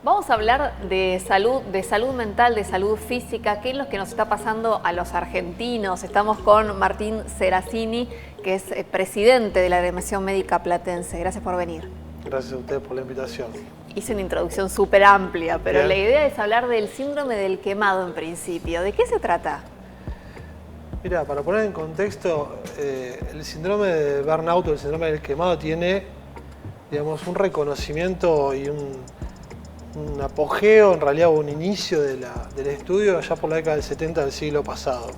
Vamos a hablar de salud mental, de salud física, qué es lo que nos está pasando a los argentinos. Estamos con Martín Serasini, que es presidente de la Agremiación Médica Platense. Gracias por venir. Gracias a ustedes por la invitación. Hice una introducción súper amplia, pero Bien. la idea es hablar del síndrome del quemado en principio. ¿De qué se trata? Mira, para poner en contexto, el síndrome de burnout o el síndrome del quemado tiene, digamos, un reconocimiento y un apogeo, en realidad, o un inicio del estudio allá por la década del 70 del siglo pasado.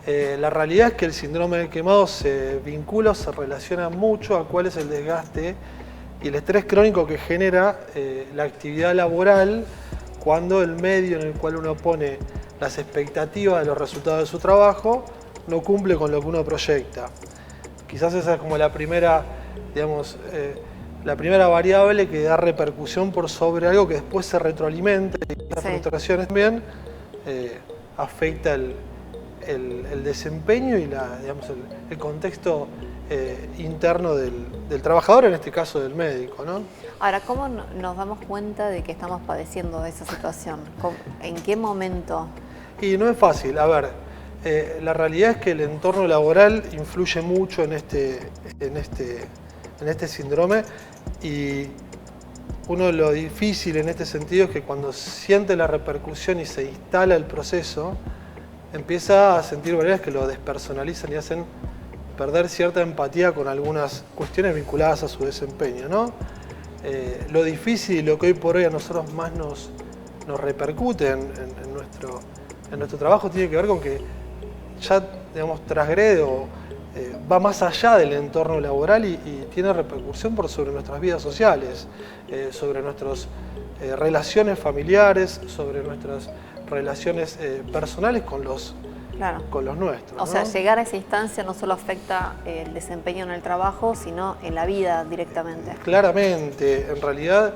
La realidad es que el síndrome del quemado se vincula o se relaciona mucho a cuál es el desgaste y el estrés crónico que genera la actividad laboral cuando el medio en el cual uno pone las expectativas de los resultados de su trabajo no cumple con lo que uno proyecta. Quizás esa es como la primera, digamos, la primera variable que da repercusión por sobre algo que después se retroalimenta y las frustraciones también afecta el desempeño y digamos, el contexto interno del trabajador, en este caso del médico, ¿no? Ahora, ¿cómo nos damos cuenta de que estamos padeciendo de esa situación? ¿En qué momento? Y no es fácil. A ver, la realidad es que el entorno laboral influye mucho en este síndrome, y uno de lo difícil en este sentido es que cuando siente la repercusión y se instala el proceso, empieza a sentir variables que lo despersonalizan y hacen perder cierta empatía con algunas cuestiones vinculadas a su desempeño, ¿no? Lo difícil y lo que hoy por hoy a nosotros más nos repercute en nuestro trabajo tiene que ver con que ya, digamos, transgrede o va más allá del entorno laboral y tiene repercusión sobre nuestras vidas sociales, sobre nuestras relaciones familiares, sobre nuestras relaciones personales con los nuestros. O sea, llegar a esa instancia no solo afecta el desempeño en el trabajo, sino en la vida directamente. Claramente, en realidad,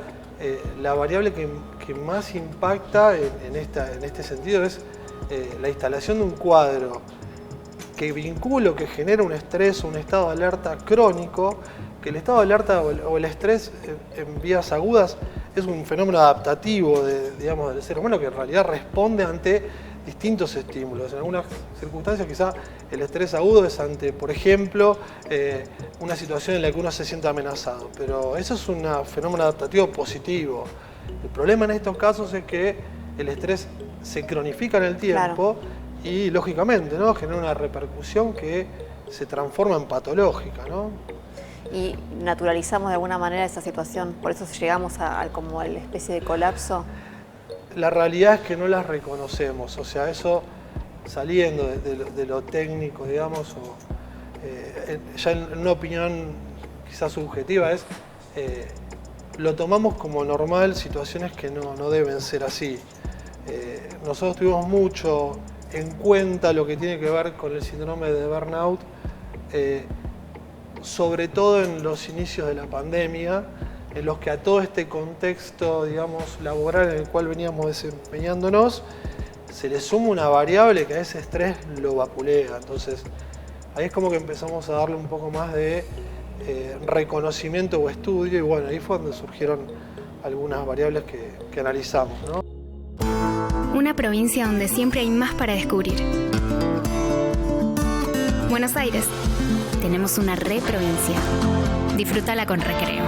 la variable que más impacta en este sentido es la instalación de un cuadro que vincula, que genera un estrés o un estado de alerta crónico, que el estado de alerta o el estrés en vías agudas es un fenómeno adaptativo digamos, del ser humano que en realidad responde ante distintos estímulos. En algunas circunstancias quizá el estrés agudo es ante, por ejemplo, una situación en la que uno se siente amenazado, pero eso es un fenómeno adaptativo positivo. El problema en estos casos es que el estrés se cronifica en el tiempo. Claro. Y lógicamente, ¿no?, genera una repercusión que se transforma en patológica, ¿no? Y naturalizamos de alguna manera esa situación, por eso llegamos como a la especie de colapso. La realidad es que no las reconocemos, o sea, eso saliendo de lo técnico, digamos, ya en una opinión quizás subjetiva, lo tomamos como normal, situaciones que no deben ser así. Nosotros tuvimos mucho en cuenta lo que tiene que ver con el síndrome de burnout, sobre todo en los inicios de la pandemia, en los que a todo este contexto, digamos, laboral en el cual veníamos desempeñándonos, se le suma una variable que a ese estrés lo vapulea. Entonces, ahí es como que empezamos a darle un poco más de reconocimiento o estudio, y bueno, ahí fue donde surgieron algunas variables que analizamos, ¿no? Una provincia donde siempre hay más para descubrir. Buenos Aires. Tenemos una provincia. Disfrútala con recreo.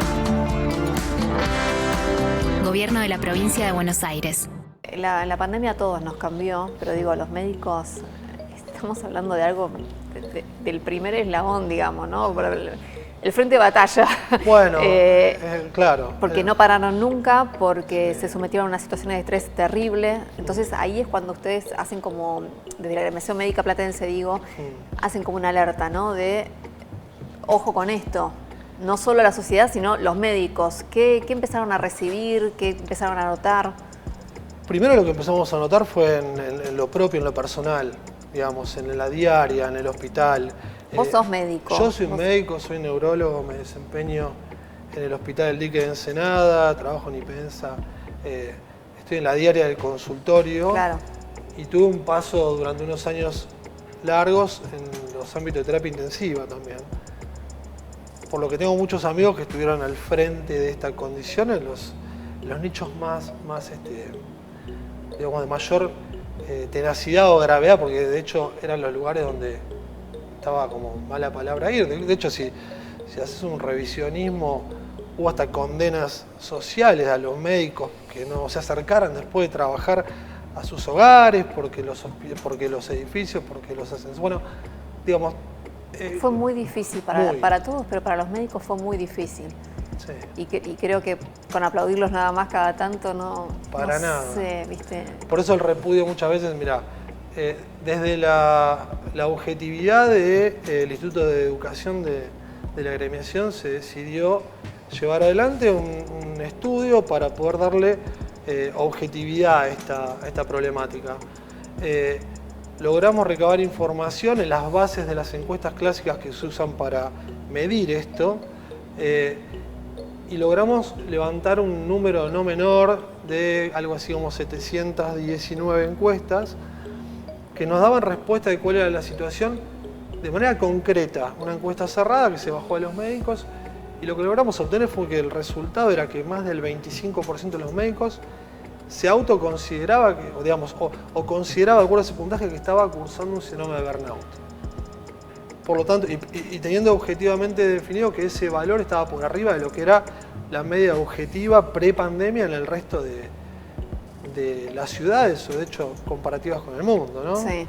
Gobierno de la provincia de Buenos Aires. La pandemia a todos nos cambió, pero digo, a los médicos estamos hablando de algo del primer eslabón, digamos, ¿no? El frente de batalla. Bueno, claro. Porque no pararon nunca, porque se sometieron a una situación de estrés terrible. Entonces ahí es cuando ustedes hacen como, desde la Agremiación Médica Platense digo, hacen como una alerta, ¿no? De, ojo con esto, no solo la sociedad, sino los médicos. ¿Qué empezaron a recibir? ¿Qué empezaron a notar? Primero lo que empezamos a notar fue en lo propio, en lo personal, digamos, en la diaria, en el hospital. ¿Vos sos médico? Yo soy médico, soy neurólogo, me desempeño en el Hospital del Dique de Ensenada, trabajo en IPENSA, estoy en la diaria del consultorio. Claro. Y tuve un paso durante unos años largos en los ámbitos de terapia intensiva también. Por lo que tengo muchos amigos que estuvieron al frente de esta condición en los nichos digamos, de mayor tenacidad o gravedad, porque de hecho eran los lugares donde estaba como mala palabra ir. De hecho, si haces un revisionismo, hubo hasta condenas sociales a los médicos que no se acercaran después de trabajar a sus hogares, porque los edificios, porque los ascensores, bueno, digamos... fue muy difícil para todos, pero para los médicos fue muy difícil. Sí. Y creo que con aplaudirlos nada más cada tanto no... Para nada. Sé, ¿viste? Por eso el repudio muchas veces, mira, desde la objetividad del Instituto de Educación de la agremiación se decidió llevar adelante un estudio para poder darle objetividad a esta problemática. Logramos recabar información en las bases de las encuestas clásicas que se usan para medir esto y logramos levantar un número no menor de algo así como 719 encuestas que nos daban respuesta de cuál era la situación de manera concreta. Una encuesta cerrada que se bajó a los médicos y lo que logramos obtener fue que el resultado era que más del 25% de los médicos se autoconsideraba, o consideraba, de acuerdo a ese puntaje, que estaba cursando un síndrome de burnout. Por lo tanto, y teniendo objetivamente definido que ese valor estaba por arriba de lo que era la media objetiva pre-pandemia en el resto de las ciudades, o de hecho comparativas con el mundo, ¿no? Sí.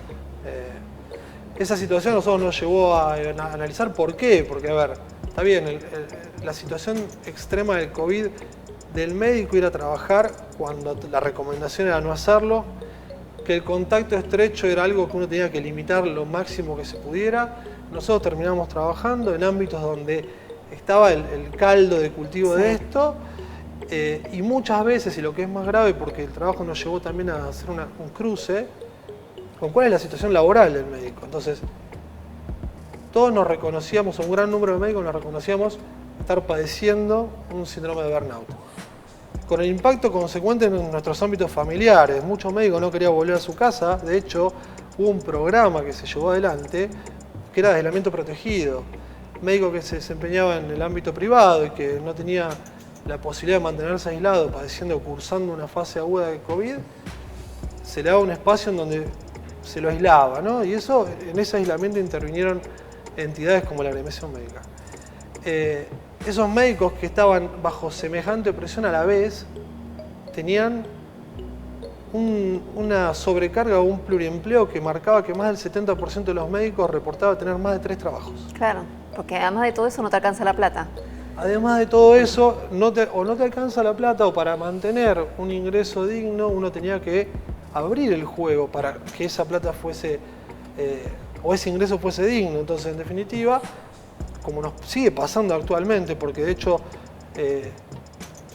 Esa situación a nosotros nos llevó a analizar por qué, porque a ver, está bien, la situación extrema del COVID, del médico ir a trabajar cuando la recomendación era no hacerlo, que el contacto estrecho era algo que uno tenía que limitar lo máximo que se pudiera. Nosotros terminamos trabajando en ámbitos donde estaba el caldo de cultivo de esto, y muchas veces, y lo que es más grave, porque el trabajo nos llevó también a hacer un cruce con cuál es la situación laboral del médico. Entonces, todos nos reconocíamos, un gran número de médicos nos reconocíamos estar padeciendo un síndrome de burnout. Con el impacto consecuente en nuestros ámbitos familiares, muchos médicos no querían volver a su casa. De hecho, hubo un programa que se llevó adelante que era de aislamiento protegido. Médico que se desempeñaba en el ámbito privado y que no tenía la posibilidad de mantenerse aislado, padeciendo o cursando una fase aguda de COVID, se le daba un espacio en donde se lo aislaba, ¿no? Y eso, en ese aislamiento intervinieron entidades como la agremiación médica. Esos médicos que estaban bajo semejante presión a la vez tenían una sobrecarga o un pluriempleo que marcaba que más del 70% de los médicos reportaba tener más de 3 trabajos. Claro, porque además de todo eso no te alcanza la plata. Además de todo eso, no te alcanza la plata, o para mantener un ingreso digno uno tenía que abrir el juego para que esa plata fuese, o ese ingreso fuese digno. Entonces, en definitiva, como nos sigue pasando actualmente, porque de hecho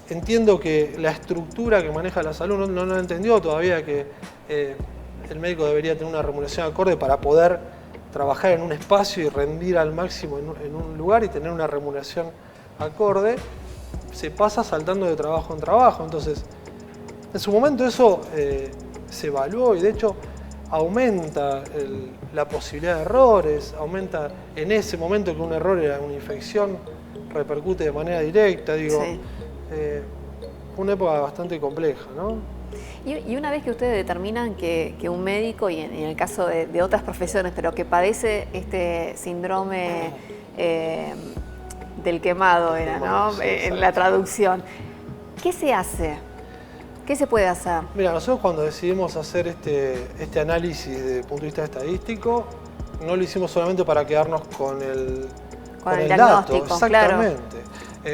entiendo que la estructura que maneja la salud no entendió todavía que el médico debería tener una remuneración acorde para poder trabajar en un espacio y rendir al máximo en un lugar y tener una remuneración acorde. Se pasa saltando de trabajo en trabajo. Entonces, en su momento eso se evaluó y de hecho aumenta la posibilidad de errores, aumenta en ese momento que un error era una infección, repercute de manera directa, digo, Sí. Una época bastante compleja, ¿no? Y una vez que ustedes determinan que un médico, y en el caso de otras profesiones, pero que padece este síndrome del quemado, era, ¿no? Sí, En la traducción, ¿qué se hace? ¿Qué se puede hacer? Mira, nosotros cuando decidimos hacer este análisis desde el punto de vista estadístico, no lo hicimos solamente para quedarnos con el diagnóstico, dato, exactamente.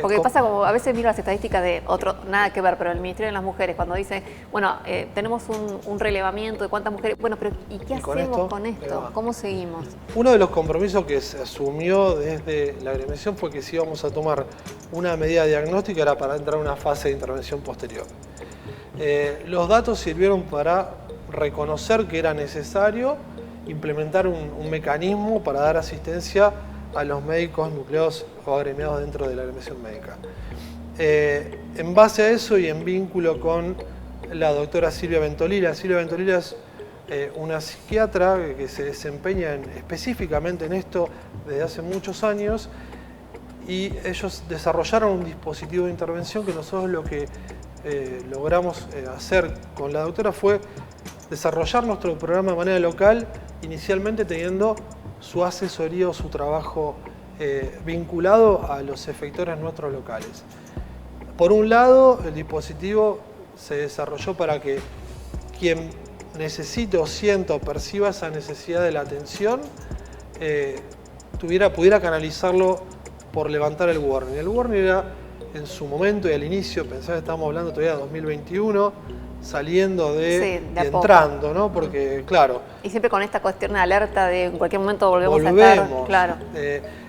Porque pasa como, a veces miro las estadísticas de otro, nada que ver, pero el Ministerio de las Mujeres, cuando dice, bueno, tenemos un relevamiento de cuántas mujeres, bueno, pero ¿y qué hacemos con esto? ¿Cómo seguimos? Uno de los compromisos que se asumió desde la agremiación fue que si íbamos a tomar una medida diagnóstica era para entrar a una fase de intervención posterior. Los datos sirvieron para reconocer que era necesario implementar un mecanismo para dar asistencia a los médicos nucleados o agremiados dentro de la agremiación médica. En base a eso y en vínculo con la doctora Silvia Ventolila. Silvia Ventolila es una psiquiatra que se desempeña específicamente en esto desde hace muchos años, y ellos desarrollaron un dispositivo de intervención que nosotros lo que logramos hacer con la doctora fue desarrollar nuestro programa de manera local, inicialmente teniendo su asesoría o su trabajo vinculado a los efectores nuestros locales. Por un lado, el dispositivo se desarrolló para que quien necesite o sienta o perciba esa necesidad de la atención pudiera canalizarlo por levantar el warning. El warning era en su momento y al inicio, pensaba que estábamos hablando todavía de 2021, saliendo de entrando, ¿no? Porque, claro... Y siempre con esta cuestión de alerta de en cualquier momento volvemos a estar... Claro.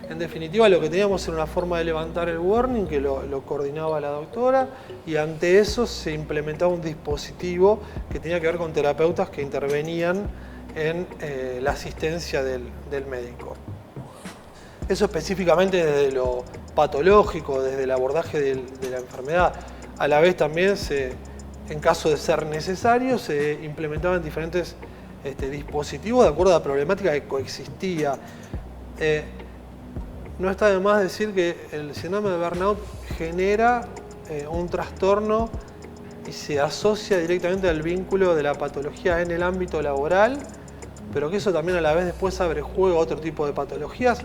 En definitiva, lo que teníamos era una forma de levantar el warning que lo coordinaba la doctora y ante eso se implementaba un dispositivo que tenía que ver con terapeutas que intervenían en la asistencia del médico. Eso específicamente desde lo patológico, desde el abordaje de la enfermedad. A la vez también, en caso de ser necesario, se implementaban diferentes dispositivos de acuerdo a la problemática que coexistía. No está de más decir que el síndrome de burnout genera un trastorno y se asocia directamente al vínculo de la patología en el ámbito laboral, pero que eso también a la vez después abre juego a otro tipo de patologías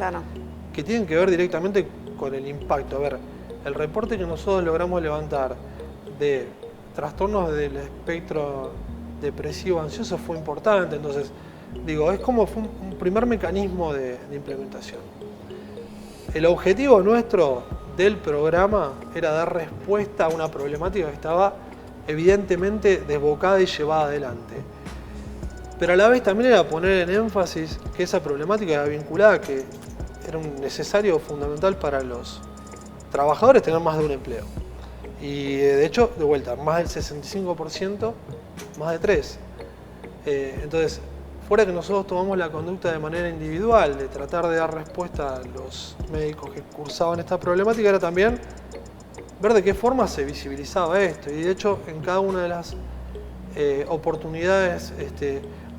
que tienen que ver directamente con el impacto. A ver, el reporte que nosotros logramos levantar de trastornos del espectro depresivo ansioso fue importante, entonces digo, es como fue un primer mecanismo de implementación. El objetivo nuestro del programa era dar respuesta a una problemática que estaba evidentemente desbocada y llevada adelante. Pero a la vez también era poner en énfasis que esa problemática era vinculada, que era un necesario fundamental para los trabajadores tener más de un empleo. Y de hecho, de vuelta, más del 65%, más de 3. Entonces, fuera que nosotros tomamos la conducta de manera individual, de tratar de dar respuesta a los médicos que cursaban esta problemática, era también ver de qué forma se visibilizaba esto. Y de hecho, en cada una de las oportunidades,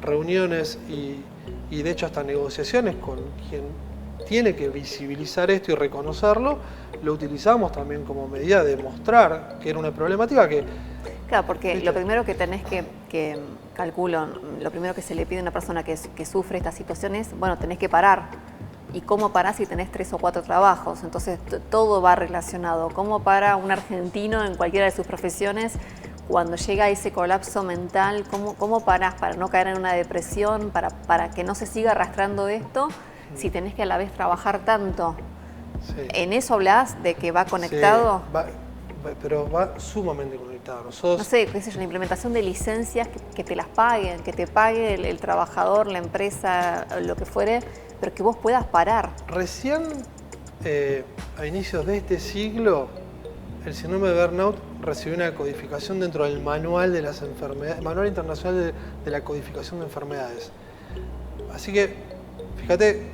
reuniones y de hecho hasta negociaciones con quien tiene que visibilizar esto y reconocerlo, lo utilizamos también como medida de mostrar que era una problemática que... Claro, porque ¿viste? Lo primero que tenés que calculo, lo primero que se le pide a una persona que sufre estas situaciones, bueno, tenés que parar. ¿Y cómo parás si tenés 3 o 4 trabajos? Entonces todo va relacionado. ¿Cómo para un argentino en cualquiera de sus profesiones cuando llega a ese colapso mental? ¿Cómo parás para no caer en una depresión, para que no se siga arrastrando esto, si tenés que a la vez trabajar tanto? Sí. ¿En eso hablás de que va conectado? Sí, pero va sumamente conectado. Nosotros... No sé, qué sé yo, la implementación de licencias que te las paguen, que te pague el trabajador, la empresa, lo que fuere, pero que vos puedas parar. Recién, a inicios de este siglo, el síndrome de burnout recibió una codificación dentro del manual de las enfermedades, Manual Internacional de la Codificación de Enfermedades. Así que, fíjate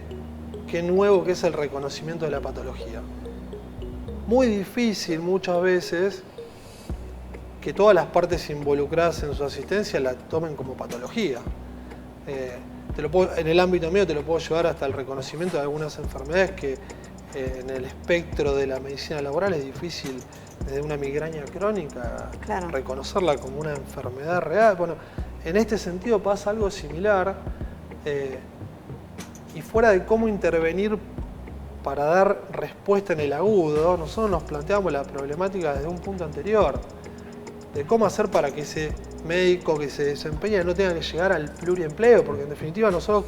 qué nuevo que es el reconocimiento de la patología. Muy difícil muchas veces que todas las partes involucradas en su asistencia la tomen como patología. En el ámbito mío te lo puedo llevar hasta el reconocimiento de algunas enfermedades que en el espectro de la medicina laboral es difícil, desde una migraña crónica, claro, reconocerla como una enfermedad real. Bueno, en este sentido pasa algo similar y fuera de cómo intervenir para dar respuesta en el agudo, nosotros nos planteamos la problemática desde un punto anterior, de cómo hacer para que ese médico que se desempeña no tenga que llegar al pluriempleo, porque en definitiva nosotros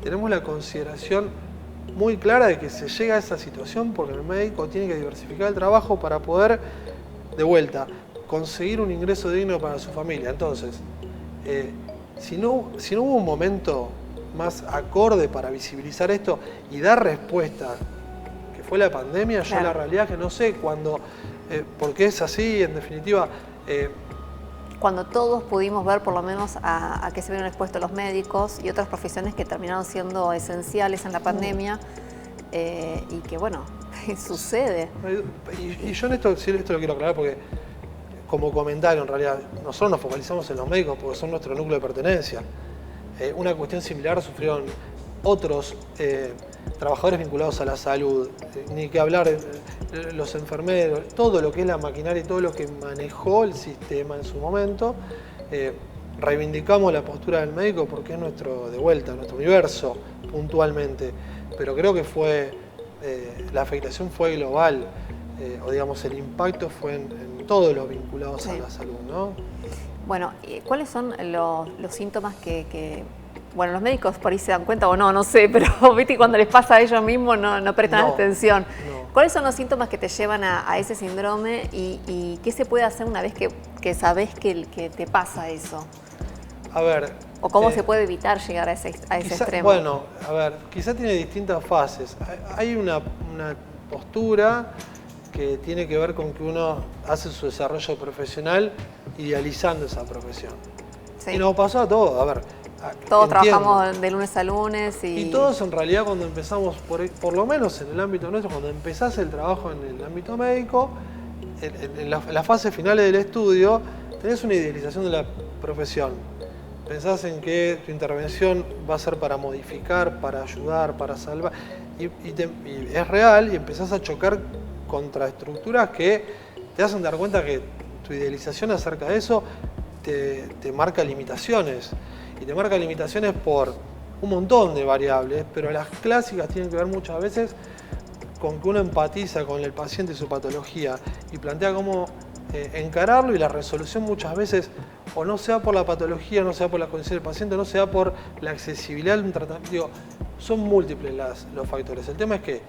tenemos la consideración muy clara de que se llega a esa situación porque el médico tiene que diversificar el trabajo para poder, de vuelta, conseguir un ingreso digno para su familia. Entonces, si no hubo un momento más acorde para visibilizar esto y dar respuesta, que fue la pandemia, claro, yo la realidad es que no sé cuándo, porque es así, en definitiva. Cuando todos pudimos ver por lo menos a qué se vieron expuestos los médicos y otras profesiones que terminaron siendo esenciales en la pandemia y que bueno, sucede. Y yo en esto lo quiero aclarar porque como comentario en realidad, nosotros nos focalizamos en los médicos porque son nuestro núcleo de pertenencia. Una cuestión similar sufrieron otros trabajadores vinculados a la salud, ni que hablar los enfermeros, todo lo que es la maquinaria y todo lo que manejó el sistema en su momento. Reivindicamos la postura del médico porque es nuestro, de vuelta, nuestro universo puntualmente, pero creo que la afectación fue global, o digamos el impacto fue en todos los vinculados a la salud, ¿no? Bueno, ¿cuáles son los síntomas que bueno, los médicos por ahí se dan cuenta o no, no sé, pero viste, cuando les pasa a ellos mismos no prestan atención? No. ¿Cuáles son los síntomas que te llevan a ese síndrome y qué se puede hacer una vez que sabés que te pasa eso? A ver... ¿O cómo se puede evitar llegar a ese extremo? Bueno, a ver, quizá tiene distintas fases. Hay una postura que tiene que ver con que uno hace su desarrollo profesional idealizando esa profesión. Sí. Y nos pasó a todos, a ver... Todos trabajamos de lunes a lunes y todos en realidad cuando empezamos, por lo menos en el ámbito nuestro, cuando empezás el trabajo en el ámbito médico, en las fases finales del estudio, tenés una idealización de la profesión. Pensás en que tu intervención va a ser para modificar, para ayudar, para salvar, y es real y empezás a chocar contra estructuras que te hacen dar cuenta que tu idealización acerca de eso te marca limitaciones. Y te marca limitaciones por un montón de variables, pero las clásicas tienen que ver muchas veces con que uno empatiza con el paciente y su patología y plantea cómo encararlo, y la resolución muchas veces o no se da por la patología, no se da por la condición del paciente, no se da por la accesibilidad de un tratamiento. Digo, son múltiples los factores. El tema es que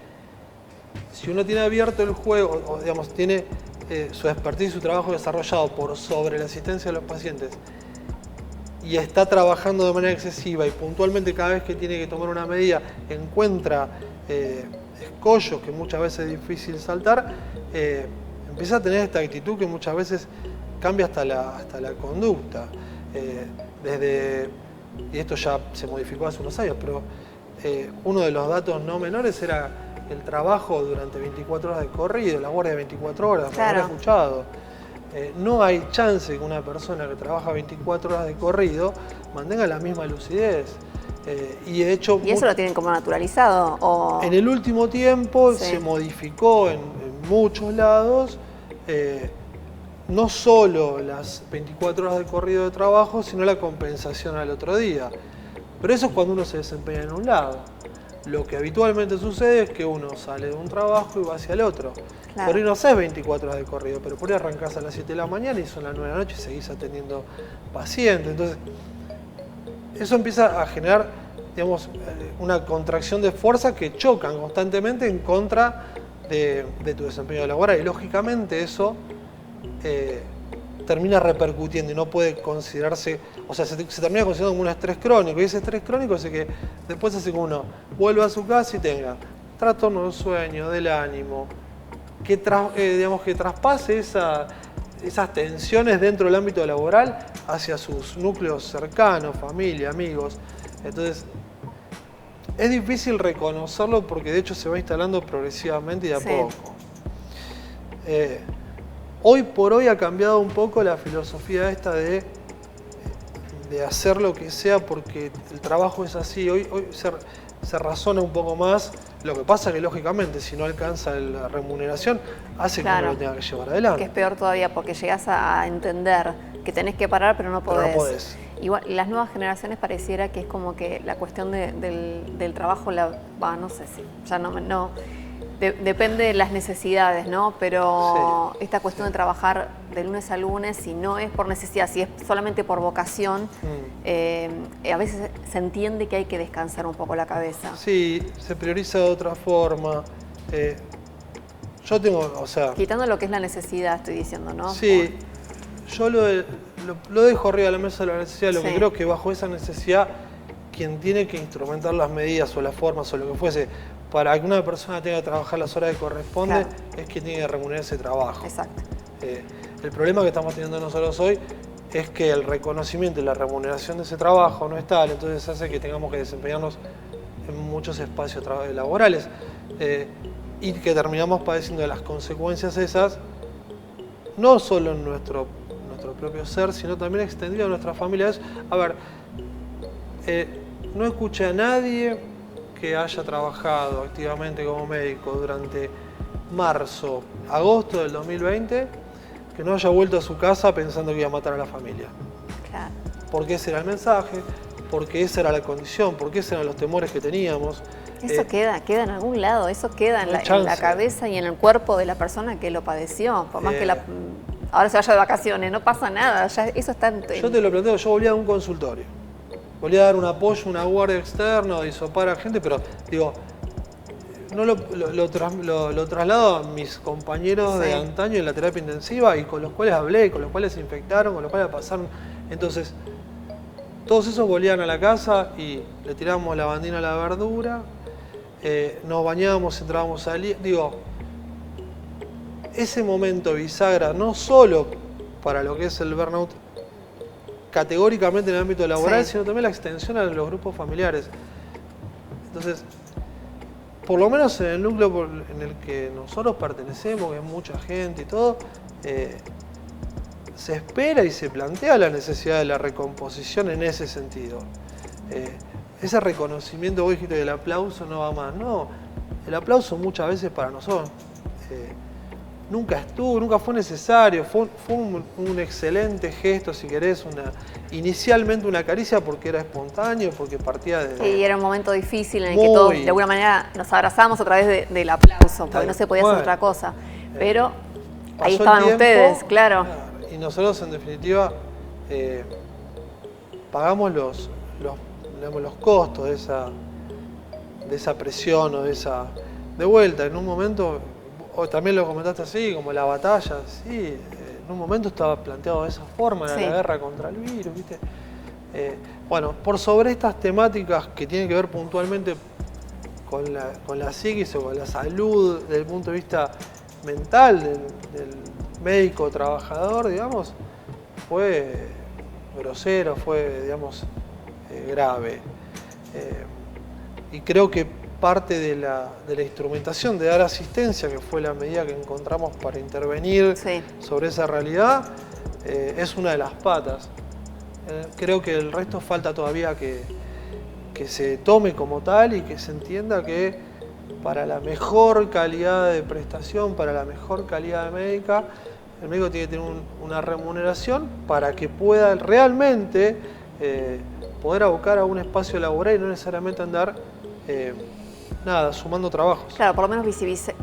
si uno tiene abierto el juego, o digamos, tiene su expertise y su trabajo desarrollado por sobre la asistencia de los pacientes, y está trabajando de manera excesiva y puntualmente cada vez que tiene que tomar una medida encuentra escollos que muchas veces es difícil saltar, empieza a tener esta actitud que muchas veces cambia hasta la conducta. Y esto ya se modificó hace unos años, pero uno de los datos no menores era el trabajo durante 24 horas de corrido, la guardia de 24 horas, claro. Lo habré escuchado. No hay chance que una persona que trabaja 24 horas de corrido mantenga la misma lucidez. Y de hecho... ¿Y eso lo tienen como naturalizado? ¿O? En el último tiempo se modificó en muchos lados, no solo las 24 horas de corrido de trabajo, sino la compensación al otro día. Pero eso es cuando uno se desempeña en un lado. Lo que habitualmente sucede es que uno sale de un trabajo y va hacia el otro. Claro. Por ahí no haces 24 horas de corrido, pero por ahí arrancás a las 7 de la mañana y son las 9 de la noche y seguís atendiendo pacientes. Entonces, eso empieza a generar, digamos, una contracción de fuerza que chocan constantemente en contra de tu desempeño laboral. Y lógicamente eso termina repercutiendo y no puede considerarse, o sea, se termina considerando como un estrés crónico. Y ese estrés crónico hace que después hace que uno vuelva a su casa y tenga trastorno del sueño, del ánimo, que traspase esas tensiones dentro del ámbito laboral hacia sus núcleos cercanos, familia, amigos. Entonces, es difícil reconocerlo porque de hecho se va instalando progresivamente y de a poco. Hoy por hoy ha cambiado un poco la filosofía esta de hacer lo que sea porque el trabajo es así. Hoy se razona un poco más. Lo que pasa es que lógicamente si no alcanza la remuneración hace que uno lo tenga que llevar adelante. Que es peor todavía porque llegás a entender que tenés que parar pero no podés. Igual, las nuevas generaciones pareciera que es como que la cuestión del trabajo, no sé si, ya depende de las necesidades, ¿no? Pero esta cuestión de trabajar de lunes a lunes, si no es por necesidad, si es solamente por vocación, a veces se entiende que hay que descansar un poco la cabeza. Sí, se prioriza de otra forma. Yo tengo, o sea... Quitando lo que es la necesidad, estoy diciendo, ¿no? Sí, yo lo dejo arriba de la mesa de la necesidad, lo que creo que bajo esa necesidad, quien tiene que instrumentar las medidas o las formas o lo que fuese, para que una persona tenga que trabajar las horas que corresponde, es quien tiene que remunerar ese trabajo. Exacto. El problema que estamos teniendo nosotros hoy es que el reconocimiento y la remuneración de ese trabajo no es tal, entonces hace que tengamos que desempeñarnos en muchos espacios laborales y que terminamos padeciendo de las consecuencias esas, no solo en nuestro propio ser, sino también extendido a nuestras familias. A ver, no escuché a nadie que haya trabajado activamente como médico durante marzo, agosto del 2020, que no haya vuelto a su casa pensando que iba a matar a la familia. Claro. Porque ese era el mensaje, porque esa era la condición, porque esos eran los temores que teníamos. Eso queda en algún lado, eso queda en la cabeza y en el cuerpo de la persona que lo padeció. Por más que ahora se vaya de vacaciones, no pasa nada, ya eso está Yo te lo planteo, yo volví a un consultorio. Volví a dar un apoyo, una guardia externa, de hisopar a gente, pero digo, no lo traslado a mis compañeros de antaño en la terapia intensiva y con los cuales hablé, con los cuales se infectaron, con los cuales pasaron. Entonces, todos esos volvían a la casa y le tirábamos la bandina a la verdura, nos bañábamos, entrábamos al día. Digo, ese momento bisagra, no solo para lo que es el burnout categóricamente en el ámbito laboral, sino también la extensión a los grupos familiares. Entonces, por lo menos en el núcleo en el que nosotros pertenecemos, que es mucha gente y todo, se espera y se plantea la necesidad de la recomposición en ese sentido. Ese reconocimiento, vos dijiste, del aplauso no va más. No, el aplauso muchas veces para nosotros nunca fue necesario, fue un excelente gesto, si querés, inicialmente una caricia porque era espontáneo, porque partía de... Sí, era un momento difícil en el que todos de alguna manera nos abrazamos a través del aplauso, porque no se podía hacer otra cosa. Pero ahí estaban ustedes, claro. Y nosotros, en definitiva, pagamos los costos de esa presión o de vuelta. En un momento, o también lo comentaste así, como la batalla, sí, en un momento estaba planteado de esa forma, la guerra contra el virus, ¿viste? Bueno, por sobre estas temáticas que tienen que ver puntualmente con la psiquis o con la salud desde el punto de vista mental del médico trabajador, digamos, fue grosero, fue, digamos, grave. Y creo que parte de la instrumentación de dar asistencia, que fue la medida que encontramos para intervenir sobre esa realidad, es una de las patas. Creo que el resto falta todavía que se tome como tal y que se entienda que para la mejor calidad de prestación, para la mejor calidad médica, el médico tiene que tener una remuneración para que pueda realmente poder abocar a un espacio laboral y no necesariamente andar sumando trabajos. Claro, por lo menos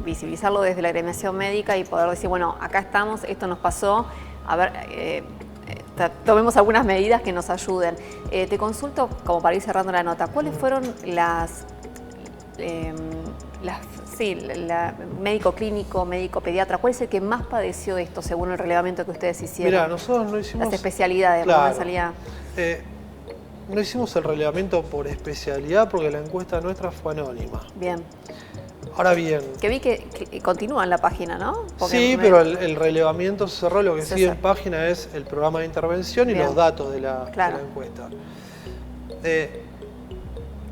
visibilizarlo desde la agremiación médica y poder decir, bueno, acá estamos, esto nos pasó, a ver, tomemos algunas medidas que nos ayuden. Te consulto, como para ir cerrando la nota, ¿cuáles fueron médico clínico, médico pediatra, ¿cuál es el que más padeció esto según el relevamiento que ustedes hicieron? Mira, nosotros no hicimos... Las especialidades, claro, salía... no hicimos el relevamiento por especialidad porque la encuesta nuestra fue anónima. Bien. Ahora bien... Que vi que continúa en la página, ¿no? Sí, pero el relevamiento se cerró, lo que sigue en página es el programa de intervención y los datos de la encuesta.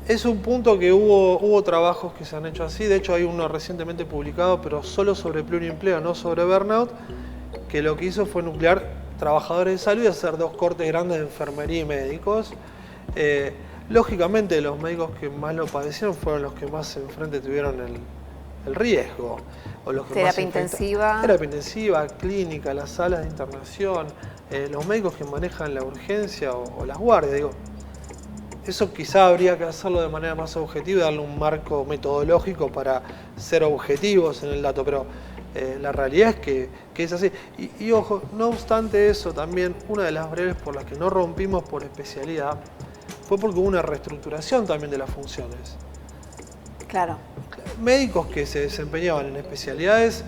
Es un punto que hubo trabajos que se han hecho así, de hecho hay uno recientemente publicado, pero solo sobre pluriempleo, no sobre burnout, que lo que hizo fue nuclear trabajadores de salud y hacer 2 cortes grandes de enfermería y médicos. Lógicamente los médicos que más lo padecieron fueron los que más enfrente tuvieron el riesgo. O los que terapia intensiva. Terapia intensiva, clínica, las salas de internación, los médicos que manejan la urgencia o las guardias. Digo, eso quizá habría que hacerlo de manera más objetiva, darle un marco metodológico para ser objetivos en el dato, pero la realidad es que es así. Y ojo, no obstante eso, también una de las variables por las que no rompimos por especialidad fue porque hubo una reestructuración también de las funciones. Claro. Médicos que se desempeñaban en especialidades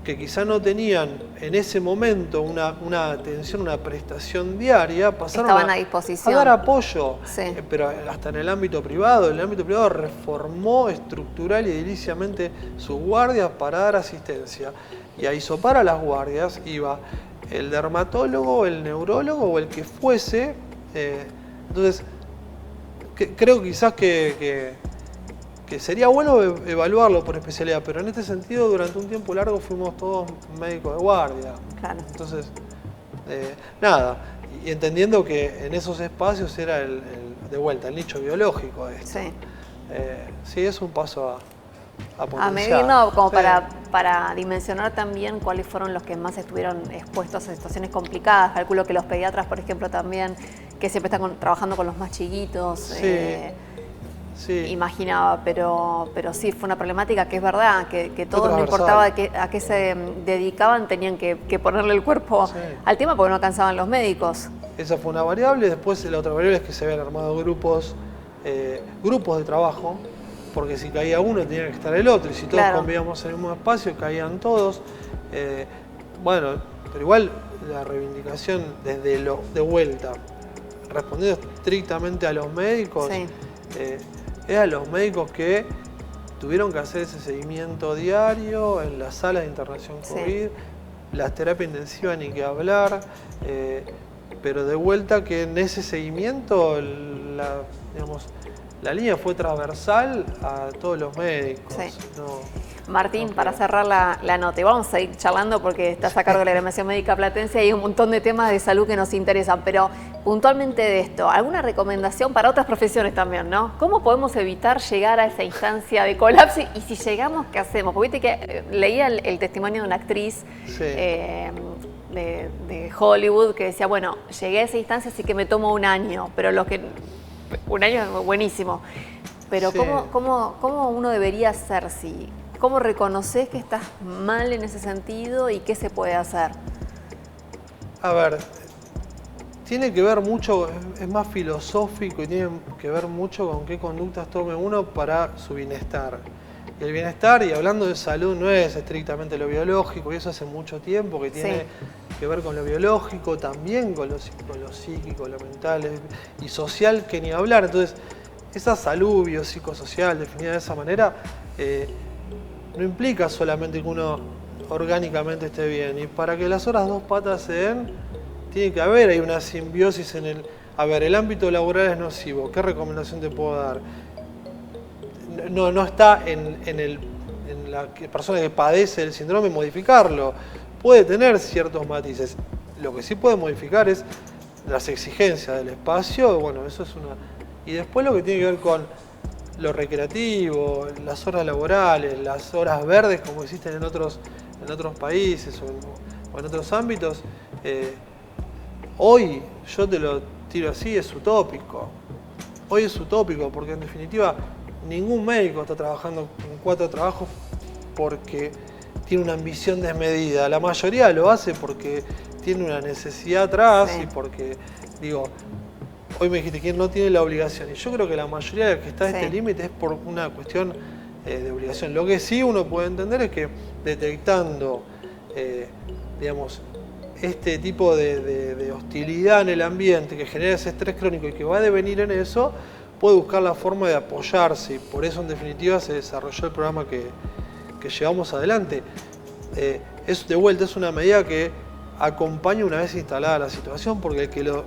que quizá no tenían en ese momento una atención, una prestación diaria, pasaron a disposición. A dar apoyo, Sí. Pero hasta en el ámbito privado. En el ámbito privado reformó estructural y ediliciamente sus guardias para dar asistencia. Y a hisopar a las guardias iba el dermatólogo, el neurólogo o el que fuese. Entonces, creo quizás que sería bueno evaluarlo por especialidad, pero en este sentido durante un tiempo largo fuimos todos médicos de guardia. Claro. Entonces, nada, y entendiendo que en esos espacios era de vuelta el nicho biológico de esto. Sí. Sí, es un paso a potenciar. A medir, no, como Sí. para dimensionar también cuáles fueron los que más estuvieron expuestos a situaciones complicadas. Calculo que los pediatras, por ejemplo, también, que siempre están trabajando con los más chiquitos. Sí. Sí. Imaginaba, pero sí, fue una problemática que es verdad, que todos, no transversal. importaba a qué se dedicaban, tenían que ponerle el cuerpo Sí. al tema porque no alcanzaban los médicos. Esa fue una variable. Después la otra variable es que se habían armado grupos de trabajo, porque si caía uno tenía que estar el otro, y si todos Claro. convivíamos en el mismo espacio, caían todos. Bueno, pero igual la reivindicación desde de vuelta, respondiendo estrictamente a los médicos, Sí. es a los médicos que tuvieron que hacer ese seguimiento diario en las salas de internación Sí. COVID, las terapias intensivas ni que hablar, pero de vuelta que en ese seguimiento la línea fue transversal a todos los médicos. Sí. No, Martín, no para creo. cerrar la nota, y vamos a ir charlando porque estás a cargo de la Agremiación Médica Platense y hay un montón de temas de salud que nos interesan, pero puntualmente de esto, ¿alguna recomendación para otras profesiones también, no? ¿Cómo podemos evitar llegar a esa instancia de colapso? Y si llegamos, ¿qué hacemos? Porque viste que leía el testimonio de una actriz Sí. de Hollywood que decía, bueno, llegué a esa instancia, así que me tomo un año, pero un año es buenísimo. Pero Sí. ¿cómo uno debería hacer si... ¿Cómo reconoces que estás mal en ese sentido y qué se puede hacer? A ver, tiene que ver mucho, es más filosófico y tiene que ver mucho con qué conductas tome uno para su bienestar. Y el bienestar, y hablando de salud, no es estrictamente lo biológico, y eso hace mucho tiempo que tiene que ver con lo biológico, también con lo psíquico, lo mental y social, que ni hablar. Entonces, esa salud biopsicosocial definida de esa manera, no implica solamente que uno orgánicamente esté bien. Y para que las otras dos patas se den, tiene que haber ahí una simbiosis en el... A ver, el ámbito laboral es nocivo, ¿qué recomendación te puedo dar? No está en la persona que padece el síndrome modificarlo. Puede tener ciertos matices. Lo que sí puede modificar es las exigencias del espacio. Bueno, eso es una... Y después lo que tiene que ver con lo recreativo, las horas laborales, las horas verdes como existen en otros países o en otros ámbitos. Hoy, yo te lo tiro así, es utópico. Hoy es utópico porque en definitiva ningún médico está trabajando en 4 trabajos porque tiene una ambición desmedida. La mayoría lo hace porque tiene una necesidad atrás y porque, digo, hoy me dijiste que no tiene la obligación. Y yo creo que la mayoría de los que está en este límite es por una cuestión de obligación. Lo que sí uno puede entender es que detectando, digamos, este tipo de hostilidad en el ambiente que genera ese estrés crónico y que va a devenir en eso, puede buscar la forma de apoyarse. Y por eso, en definitiva, se desarrolló el programa que llevamos adelante. Es de vuelta, es una medida que acompaña una vez instalada la situación, porque el que lo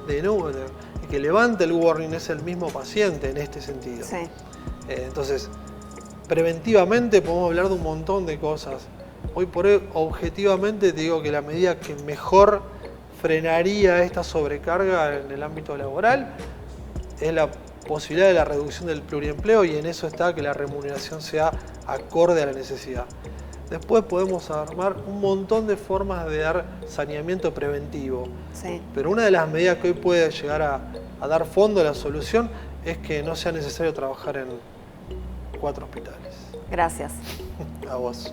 denuncia, el que levanta el warning es el mismo paciente en este sentido. Sí. Entonces, preventivamente podemos hablar de un montón de cosas. Hoy por hoy, objetivamente, te digo que la medida que mejor frenaría esta sobrecarga en el ámbito laboral es la posibilidad de la reducción del pluriempleo, y en eso está que la remuneración sea acorde a la necesidad. Después podemos armar un montón de formas de dar saneamiento preventivo. Sí. Pero una de las medidas que hoy puede llegar a dar fondo a la solución es que no sea necesario trabajar en 4 hospitales. Gracias. A vos.